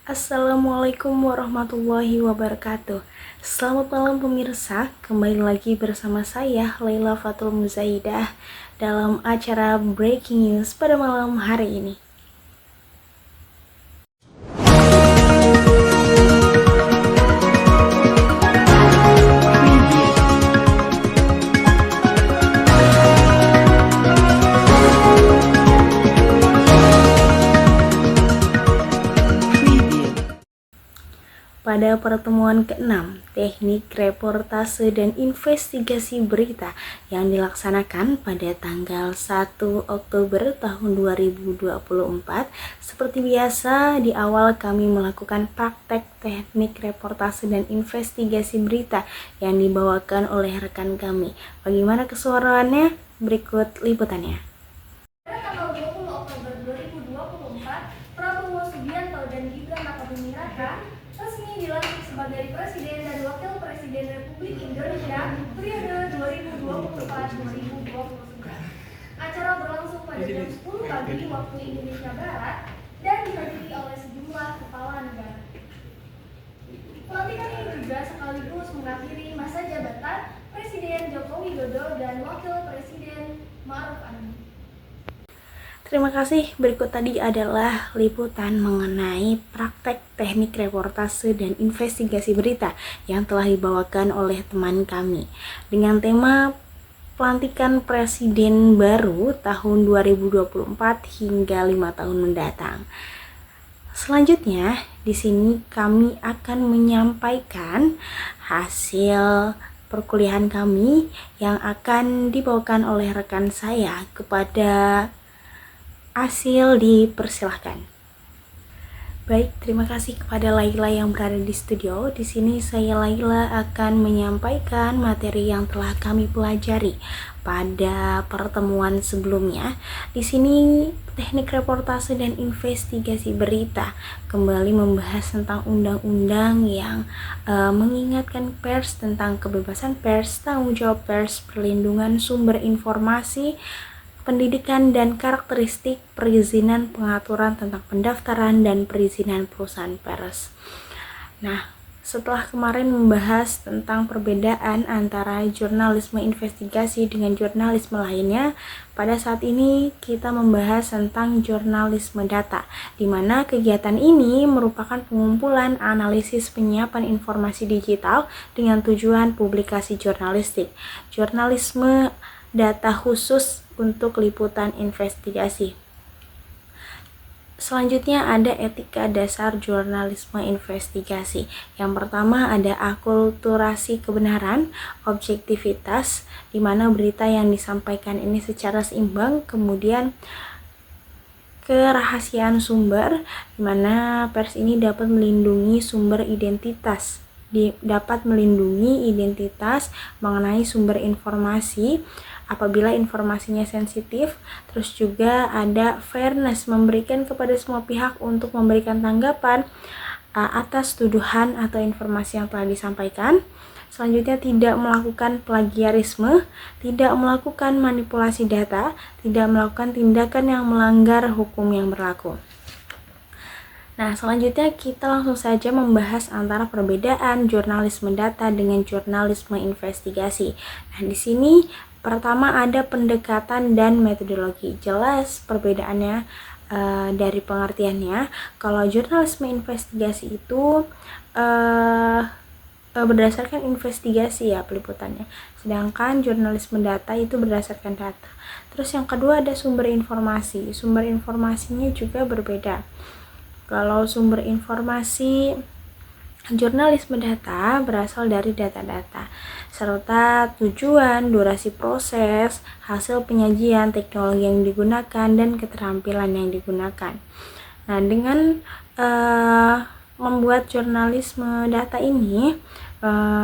Assalamualaikum warahmatullahi wabarakatuh. Selamat malam pemirsa, kembali lagi bersama saya Laila Fatul Muzaidah dalam acara Breaking News pada malam hari ini. Pada pertemuan ke-6, teknik reportase dan investigasi berita yang dilaksanakan pada tanggal 1 Oktober tahun 2024, seperti biasa di awal kami melakukan praktek teknik reportase dan investigasi berita yang dibawakan oleh rekan kami. Bagaimana keseruannya? Berikut liputannya. Tanggal 20 Oktober 2024, Prabowo Subianto dan Gibran Rakabuming Raka resmi dilantik sebagai Presiden dan Wakil Presiden Republik Indonesia periode 2024-2029. Acara berlangsung pada jam 10 pagi waktu Indonesia Barat dan dihadiri oleh sejumlah kepala negara. Pelantikan ini juga sekaligus mengakhiri masa jabatan Presiden Joko Widodo dan Wakil Presiden Ma'ruf Amin. Terima kasih. Berikut tadi adalah liputan mengenai praktek teknik reportase dan investigasi berita yang telah dibawakan oleh teman kami dengan tema pelantikan presiden baru tahun 2024 hingga 5 tahun mendatang. Selanjutnya, di sini kami akan menyampaikan hasil perkuliahan kami yang akan dibawakan oleh rekan saya kepada Asil. Dipersilahkan. Baik, terima kasih kepada Laila yang berada di studio. Di sini saya Laila akan menyampaikan materi yang telah kami pelajari pada pertemuan sebelumnya. Di sini teknik reportase dan investigasi berita kembali membahas tentang undang-undang yang mengingatkan pers tentang kebebasan pers, tanggung jawab pers, perlindungan sumber informasi, pendidikan dan karakteristik perizinan, pengaturan tentang pendaftaran dan perizinan perusahaan pers. Nah, setelah kemarin membahas tentang perbedaan antara jurnalisme investigasi dengan jurnalisme lainnya, pada saat ini kita membahas tentang jurnalisme data, di mana kegiatan ini merupakan pengumpulan, analisis, penyiapan informasi digital dengan tujuan publikasi jurnalistik. Jurnalisme data khusus untuk liputan investigasi. Selanjutnya ada etika dasar jurnalisme investigasi. Yang pertama ada akulturasi kebenaran, objektivitas, di mana berita yang disampaikan ini secara seimbang, kemudian kerahasiaan sumber, di mana pers ini dapat melindungi sumber identitas, dapat melindungi identitas mengenai sumber informasi apabila informasinya sensitif. Terus juga ada fairness, memberikan kepada semua pihak untuk memberikan tanggapan atas tuduhan atau informasi yang telah disampaikan. Selanjutnya tidak melakukan plagiarisme, tidak melakukan manipulasi data, tidak melakukan tindakan yang melanggar hukum yang berlaku. Nah, selanjutnya kita langsung saja membahas antara perbedaan jurnalisme data dengan jurnalisme investigasi. Nah, di sini pertama ada pendekatan dan metodologi. Jelas perbedaannya dari pengertiannya. Kalau jurnalisme investigasi itu berdasarkan investigasi ya peliputannya. Sedangkan jurnalisme data itu berdasarkan data. Terus yang kedua ada sumber informasi. Sumber informasinya juga berbeda. Kalau sumber informasi jurnalisme data berasal dari data-data serta tujuan, durasi proses, hasil penyajian, teknologi yang digunakan, dan keterampilan yang digunakan. Nah, dengan membuat jurnalisme data ini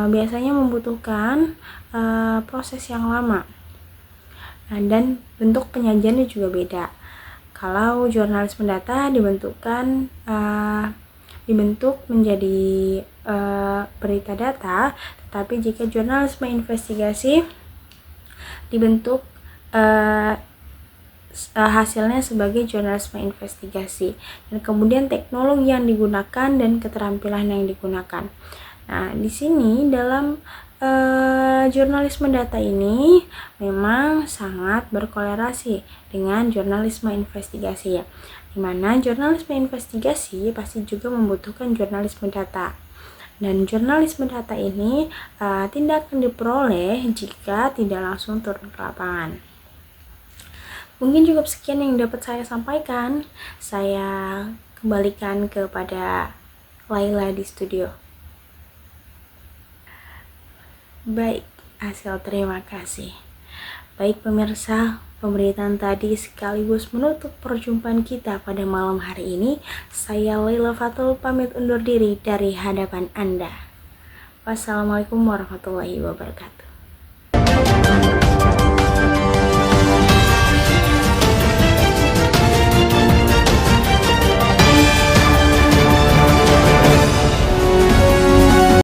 biasanya membutuhkan proses yang lama. Nah, dan bentuk penyajiannya juga beda. Kalau jurnalisme data dibentuk menjadi berita data, tetapi jika jurnalisme investigasi dibentuk hasilnya sebagai jurnalisme investigasi, dan kemudian teknologi yang digunakan dan keterampilan yang digunakan. Nah, di sini dalam jurnalisme data ini memang sangat berkolerasi dengan jurnalisme investigasi ya, dimana jurnalisme investigasi pasti juga membutuhkan jurnalisme data, dan jurnalisme data ini tidak akan diperoleh jika tidak langsung turun ke lapangan. Mungkin cukup sekian yang dapat saya sampaikan. Saya kembalikan kepada Laila di studio. Baik, Hasil, terima kasih. Baik pemirsa, pemberitaan tadi sekaligus menutup perjumpaan kita pada malam hari ini. Saya Laila Fatul pamit undur diri dari hadapan Anda. Wassalamualaikum warahmatullahi wabarakatuh.